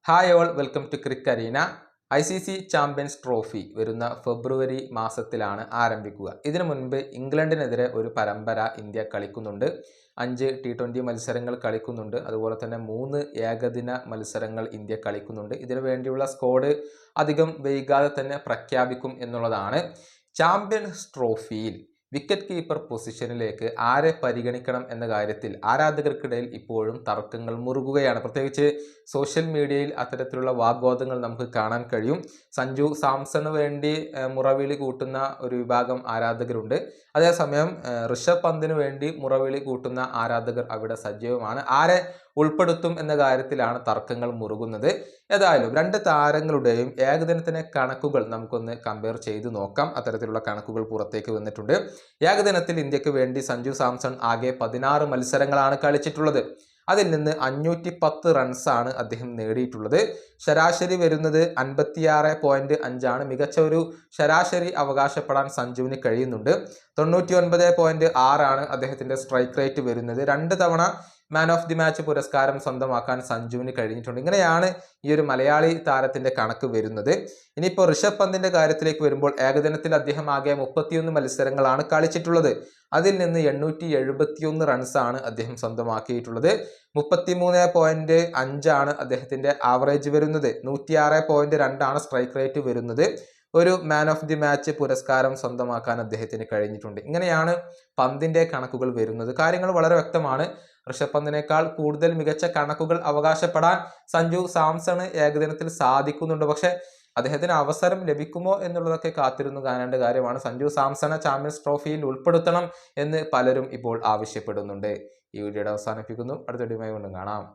Hi all, welcome to Crick Arena. ICC Champions Trophy വരുന്ന February മാസത്തിലാണ് ആരംഭിക്കുക. ഇതിനു മുൻപ് ഇംഗ്ലണ്ടിനെതിരെ ഒരു പരമ്പര ഇന്ത്യ കളിക്കുന്നുണ്ട്. 5 T20 മത്സരങ്ങൾ കളിക്കുന്നുണ്ട്. അതുപോലെ തന്നെ 3 ഏകദിന മത്സരങ്ങൾ ഇന്ത്യ കളിക്കുന്നുണ്ട്. ഇതിനു വേണ്ടിയുള്ള സ്ക്വാഡ് അധികം വൈകാതെ തന്നെ പ്രഖ്യാപിക്കും എന്നുള്ളതാണ്. ചാമ്പ്യൻസ് ട്രോഫിയിൽ വിക്കറ്റ് കീപ്പർ പൊസിഷനിലേക്ക് ആരെ പരിഗണിക്കണം എന്ന കാര്യത്തിൽ ആരാധകർക്കിടയിൽ ഇപ്പോഴും തർക്കങ്ങൾ മുറുകുകയാണ്. പ്രത്യേകിച്ച് സോഷ്യൽ മീഡിയയിൽ അത്തരത്തിലുള്ള വാഗ്വാദങ്ങൾ നമുക്ക് കാണാൻ കഴിയും. സഞ്ജു സാംസണ് വേണ്ടി മുറവിളി കൂട്ടുന്ന ഒരു വിഭാഗം ആരാധകരുണ്ട്. അതേസമയം ഋഷഭ് പന്തിന് വേണ്ടി മുറവിളി കൂട്ടുന്ന ആരാധകർ അവിടെ സജീവമാണ്. ആരെ ഉൾപ്പെടുത്തും എന്ന കാര്യത്തിലാണ് തർക്കങ്ങൾ മുറുകുന്നത്. ഏതായാലും രണ്ട് താരങ്ങളുടെയും ഏകദിനത്തിലെ കണക്കുകൾ നമുക്കൊന്ന് കമ്പയർ ചെയ്ത് നോക്കാം. അത്തരത്തിലുള്ള കണക്കുകൾ പുറത്തേക്ക് വന്നിട്ടുണ്ട്. ഏകദിനത്തിൽ ഇന്ത്യക്ക് വേണ്ടി സഞ്ജു സാംസൺ ആകെ 16 മത്സരങ്ങളാണ് കളിച്ചിട്ടുള്ളത്. അതിൽ നിന്ന് 510 റൺസാണ് അദ്ദേഹം നേടിയിട്ടുള്ളത്. ശരാശരി വരുന്നത് 56.5 ആണ്. മികച്ച ഒരു ശരാശരി അവകാശപ്പെടാൻ സഞ്ജുവിന് കഴിയുന്നുണ്ട്. 99.6 ആണ് അദ്ദേഹത്തിന്റെ സ്ട്രൈക്ക് റേറ്റ് വരുന്നത്. 2 തവണ മാൻ ഓഫ് ദി മാച്ച് പുരസ്കാരം സ്വന്തമാക്കാൻ സഞ്ജുവിന് കഴിഞ്ഞിട്ടുണ്ട്. ഇങ്ങനെയാണ് ഈ ഒരു മലയാളി താരത്തിന്റെ കണക്ക് വരുന്നത്. ഇനിയിപ്പോൾ ഋഷഭ് പന്തിന്റെ കാര്യത്തിലേക്ക് വരുമ്പോൾ ഏകദിനത്തിൽ അദ്ദേഹം ആകെ 31 മത്സരങ്ങളാണ് കളിച്ചിട്ടുള്ളത്. അതിൽ നിന്ന് 871 റൺസാണ് അദ്ദേഹം സ്വന്തമാക്കിയിട്ടുള്ളത്. 33.5 ആണ് അദ്ദേഹത്തിന്റെ ആവറേജ് വരുന്നത്. 106.2 ആണ് സ്ട്രൈക്ക് റേറ്റ് വരുന്നത്. ഒരു മാൻ ഓഫ് ദി മാച്ച് പുരസ്കാരം സ്വന്തമാക്കാൻ അദ്ദേഹത്തിന് കഴിഞ്ഞിട്ടുണ്ട്. ഇങ്ങനെയാണ് പന്തിന്റെ കണക്കുകൾ വരുന്നത്. കാര്യങ്ങൾ വളരെ വ്യക്തമാണ്. ഋഷഭ് പന്തിനേക്കാൾ കൂടുതൽ മികച്ച കണക്കുകൾ അവകാശപ്പെടാൻ സഞ്ജു സാംസണ് ഏകദിനത്തിൽ സാധിക്കുന്നുണ്ട്. പക്ഷെ അദ്ദേഹത്തിന് അവസരം ലഭിക്കുമോ എന്നുള്ളതൊക്കെ കാത്തിരുന്നു കാണേണ്ട കാര്യമാണ്. സഞ്ജു സാംസണെ ചാമ്പ്യൻസ് ട്രോഫിയിൽ ഉൾപ്പെടുത്തണം എന്ന് പലരും ഇപ്പോൾ ആവശ്യപ്പെടുന്നുണ്ട്. ഈ വീഡിയോയുടെ അവസാനിപ്പിക്കുന്നു. അടുത്ത വീഡിയോയുമായി വീണ്ടും കാണാം.